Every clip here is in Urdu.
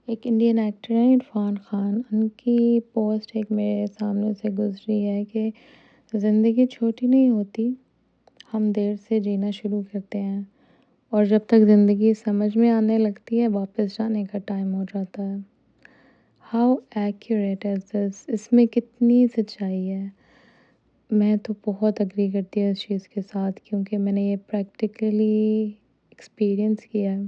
ایک انڈین ایکٹر ہیں عرفان خان، ان کی پوسٹ ایک میرے سامنے سے گزری ہے کہ زندگی چھوٹی نہیں ہوتی، ہم دیر سے جینا شروع کرتے ہیں اور جب تک زندگی سمجھ میں آنے لگتی ہے واپس جانے کا ٹائم ہو جاتا ہے۔ ہاؤ ایکوریٹ از دس، اس میں کتنی سچائی ہے۔ میں تو بہت اگری کرتی ہوں اس چیز کے ساتھ، کیونکہ میں نے یہ پریکٹیکلی ایکسپیرئنس کیا ہے۔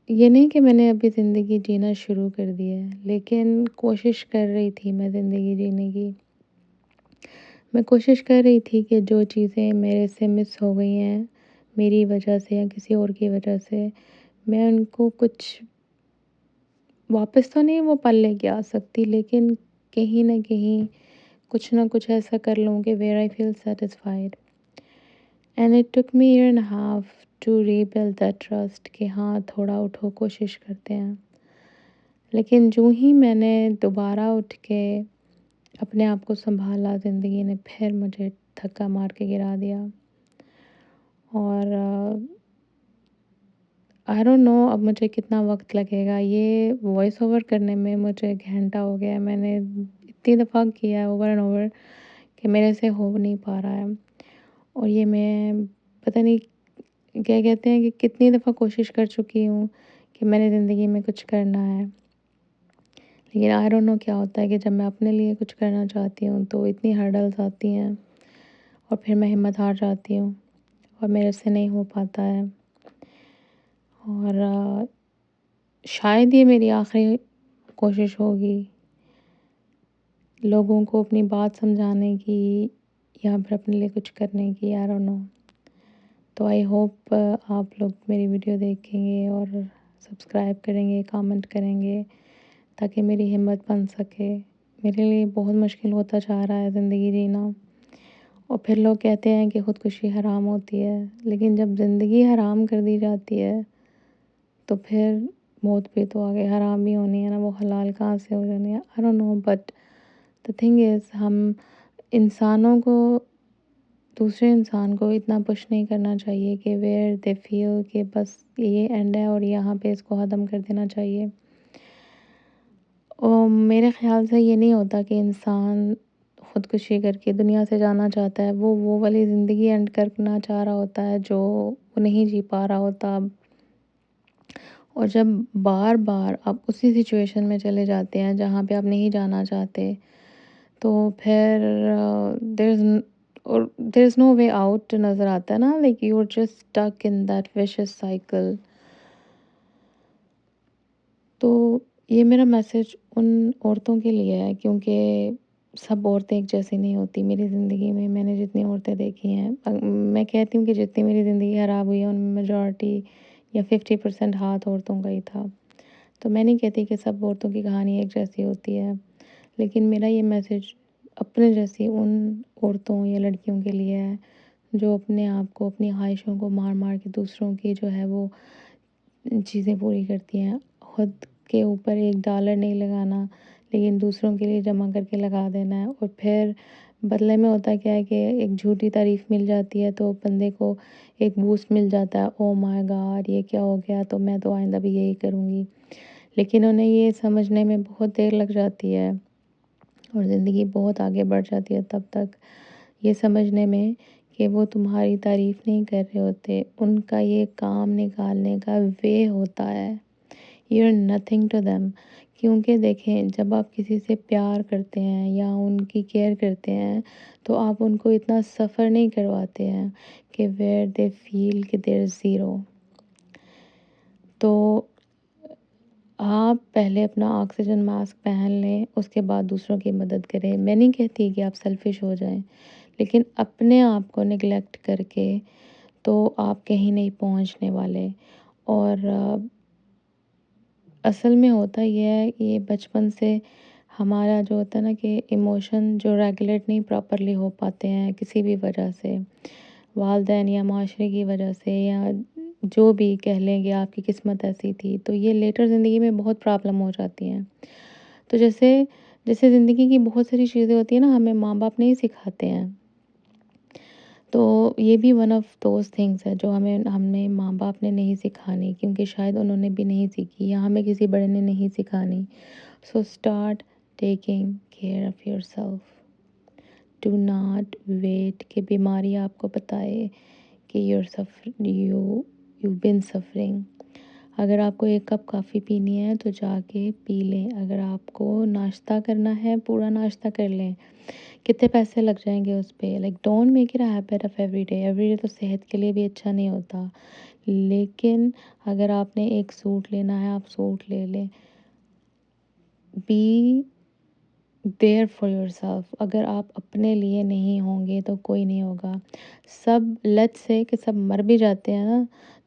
یہ نہیں کہ میں نے ابھی زندگی جینا شروع کر دی ہے، لیکن کوشش کر رہی تھی میں زندگی جینے کی۔ میں کوشش کر رہی تھی کہ جو چیزیں میرے سے مس ہو گئی ہیں میری وجہ سے یا کسی اور کی وجہ سے، میں ان کو کچھ واپس تو نہیں وہ پل لے کے آ سکتی، لیکن کہیں نہ کہیں کچھ نہ کچھ ایسا کر لوں کہ where I feel satisfied. And it took me 1.5 years to rebuild that trust کہ ہاں تھوڑا اٹھو، کوشش کرتے ہیں۔ لیکن جو ہی میں نے دوبارہ اٹھ کے اپنے آپ کو سنبھالا، زندگی نے پھر مجھے دھکا مار کے گرا دیا۔ اور I don't know اب مجھے کتنا وقت لگے گا، یہ وائس اوور کرنے میں مجھے گھنٹہ ہو گیا ہے۔ میں نے اتنی دفعہ کیا ہے اوور اینڈ اوور کہ میرے سے ہو نہیں پا رہا ہے۔ اور یہ میں پتہ نہیں کیا کہتے ہیں کہ کتنی دفعہ کوشش کر چکی ہوں کہ میں نے زندگی میں کچھ کرنا ہے، لیکن I don't know کیا ہوتا ہے کہ جب میں اپنے لیے کچھ کرنا چاہتی ہوں تو اتنی ہرڈلز آتی ہیں اور پھر میں ہمت ہار جاتی ہوں اور میرے سے نہیں ہو پاتا ہے۔ اور شاید یہ میری آخری کوشش ہوگی لوگوں کو اپنی بات سمجھانے کی یا پھر اپنے لیے کچھ کرنے کی، I don't know۔ تو آئی ہوپ آپ لوگ میری ویڈیو دیکھیں گے اور سبسکرائب کریں گے، کامنٹ کریں گے تاکہ میری ہمت بن سکے۔ میرے لیے بہت مشکل ہوتا جا رہا ہے زندگی جینا، اور پھر لوگ کہتے ہیں کہ خودکشی حرام ہوتی ہے، لیکن جب زندگی حرام کر دی جاتی ہے تو پھر موت بھی تو آگے حرام بھی ہونی ہے نا، وہ حلال کہاں سے ہو جانی ہے۔ I don't know but the thing is ہم انسانوں کو، دوسرے انسان کو اتنا پش نہیں کرنا چاہیے کہ where they feel کہ بس یہ اینڈ ہے اور یہاں پہ اس کو ختم کر دینا چاہیے۔ اور میرے خیال سے یہ نہیں ہوتا کہ انسان خودکشی کر کے دنیا سے جانا چاہتا ہے، وہ والی زندگی اینڈ کرنا چاہ رہا ہوتا ہے جو وہ نہیں جی پا رہا ہوتا اب۔ اور جب بار بار آپ اسی سچویشن میں چلے جاتے ہیں جہاں پہ آپ نہیں جانا چاہتے، تو پھر there is no way out نظر آتا ہے نا، like you are just stuck in that vicious cycle۔ تو یہ میرا میسج ان عورتوں کے لیے ہے، کیونکہ سب عورتیں ایک جیسی نہیں ہوتی۔ میری زندگی میں نے جتنی عورتیں دیکھی ہیں، میں کہتی ہوں کہ جتنی میری زندگی خراب ہوئی ہے ان میں میجورٹی یا 50% ہاتھ عورتوں کا ہی تھا۔ تو میں نہیں کہتی کہ سب عورتوں کی کہانی ایک جیسی ہوتی ہے، لیکن میرا یہ میسج اپنے جیسی ان عورتوں یا لڑکیوں کے لیے ہے جو اپنے آپ کو، اپنی خواہشوں کو مار مار کے دوسروں کی جو ہے وہ چیزیں پوری کرتی ہیں۔ خود کے اوپر $1 نہیں لگانا، لیکن دوسروں کے لیے جمع کر کے لگا دینا ہے، اور پھر بدلے میں ہوتا کیا ہے کہ ایک جھوٹی تعریف مل جاتی ہے تو بندے کو ایک بوسٹ مل جاتا ہے، او مائی گاڈ یہ کیا ہو گیا، تو میں تو آئندہ بھی یہی کروں گی۔ لیکن انہیں یہ سمجھنے میں بہت دیر لگ جاتی ہے اور زندگی بہت آگے بڑھ جاتی ہے تب تک یہ سمجھنے میں کہ وہ تمہاری تعریف نہیں کر رہے ہوتے، ان کا یہ کام نکالنے کا وے ہوتا ہے۔ You're nothing to them۔ کیونکہ دیکھیں جب آپ کسی سے پیار کرتے ہیں یا ان کی کیئر کرتے ہیں تو آپ ان کو اتنا سفر نہیں کرواتے ہیں کہ where they feel کہ they're zero۔ تو آپ پہلے اپنا آکسیجن ماسک پہن لیں، اس کے بعد دوسروں کی مدد کریں۔ میں نہیں کہتی کہ آپ سیلفش ہو جائیں، لیکن اپنے آپ کو نگلیکٹ کر کے تو آپ کہیں نہیں پہنچنے والے۔ اور اصل میں ہوتا یہ ہے کہ یہ بچپن سے ہمارا جو ہوتا ہے نا کہ ایموشن جو ریگولیٹ نہیں پراپرلی ہو پاتے ہیں کسی بھی وجہ سے، والدین یا معاشرے کی وجہ سے، یا جو بھی کہہ لیں کہ آپ کی قسمت ایسی تھی، تو یہ لیٹر زندگی میں بہت پرابلم ہو جاتی ہیں۔ تو جیسے زندگی کی بہت ساری چیزیں ہوتی ہیں نا ہمیں ماں باپ نہیں سکھاتے ہیں، تو یہ بھی ون آف دوز تھنگس ہے جو ہمیں ماں باپ نے نہیں سکھانی، کیونکہ شاید انہوں نے بھی نہیں سیکھی یا ہمیں کسی بڑے نے نہیں سکھانی. So start taking care of your self. Do not wait کہ بیماری آپ کو بتائے کہ یو بن سفرنگ. اگر آپ کو ایک کپ کافی پینی ہے تو جا کے پی لیں. اگر آپ کو ناشتہ کرنا ہے پورا ناشتہ کر لیں. کتنے پیسے لگ جائیں گے اس پہ؟ Like don't make it a habit of every day تو صحت کے لیے بھی اچھا نہیں ہوتا. لیکن اگر آپ نے ایک سوٹ لینا ہے آپ سوٹ لے لیں. Be there for yourself. اگر آپ اپنے لیے نہیں ہوں گے تو کوئی نہیں ہوگا. سب لیٹس سے کہ سب مر بھی جاتے ہیں نا،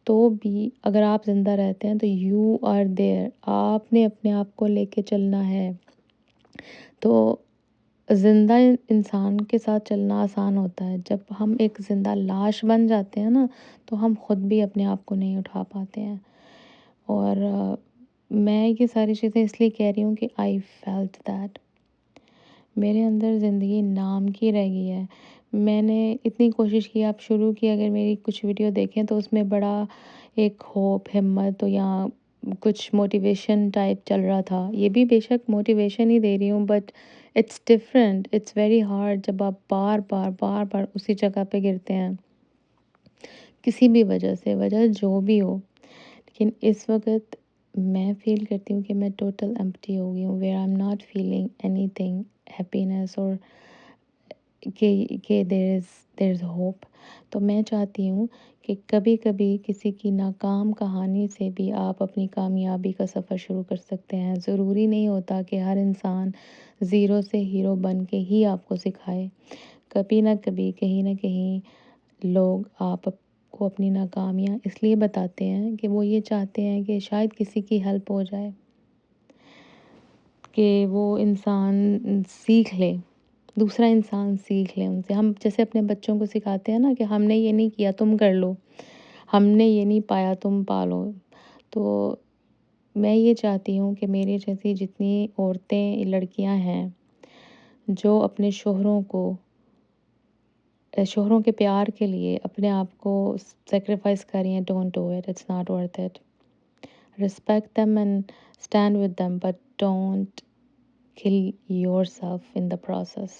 تو بھی اگر آپ زندہ رہتے ہیں تو یو آر دیر. آپ نے اپنے آپ کو لے کے چلنا ہے. تو زندہ انسان کے ساتھ چلنا آسان ہوتا ہے، جب ہم ایک زندہ لاش بن جاتے ہیں نا تو ہم خود بھی اپنے آپ کو نہیں اٹھا پاتے ہیں. اور میں یہ ساری چیزیں اس لیے کہہ رہی ہوں کہ آئی فیلٹ دیٹ. میرے اندر زندگی نام کی رہ گئی ہے. میں نے اتنی کوشش کی، آپ شروع کی اگر میری کچھ ویڈیو دیکھیں تو اس میں بڑا ایک ہوپ، ہمت یا کچھ موٹیویشن ٹائپ چل رہا تھا. یہ بھی بے شک موٹیویشن ہی دے رہی ہوں، but it's different, it's very hard جب آپ بار بار بار بار اسی جگہ پہ گرتے ہیں کسی بھی وجہ سے، وجہ جو بھی ہو. لیکن اس وقت میں فیل کرتی ہوں کہ میں ٹوٹل ایمپٹی ہو گئی ہوں، where I am not feeling any thing happiness اور کہ دیر از ہوپ. تو میں چاہتی ہوں کہ کبھی کبھی کسی کی ناکام کہانی سے بھی آپ اپنی کامیابی کا سفر شروع کر سکتے ہیں. ضروری نہیں ہوتا کہ ہر انسان زیرو سے ہیرو بن کے ہی آپ کو سکھائے. کبھی نہ کبھی کہیں نہ کہیں لوگ آپ کو اپنی ناکامیاں اس لیے بتاتے ہیں کہ وہ یہ چاہتے ہیں کہ شاید کسی کی ہیلپ ہو جائے، کہ وہ انسان سیکھ لے، دوسرا انسان سیکھ لے ان سے. ہم جیسے اپنے بچوں کو سکھاتے ہیں نا کہ ہم نے یہ نہیں کیا تم کر لو، ہم نے یہ نہیں پایا تم پالو. تو میں یہ چاہتی ہوں کہ میری جیسی جتنی عورتیں لڑکیاں ہیں جو اپنے شوہروں کے پیار کے لیے اپنے آپ کو سیکریفائس کر رہی ہیں، don't do it, it's not worth it. Respect them and stand with them, but don't kill yourself in the process.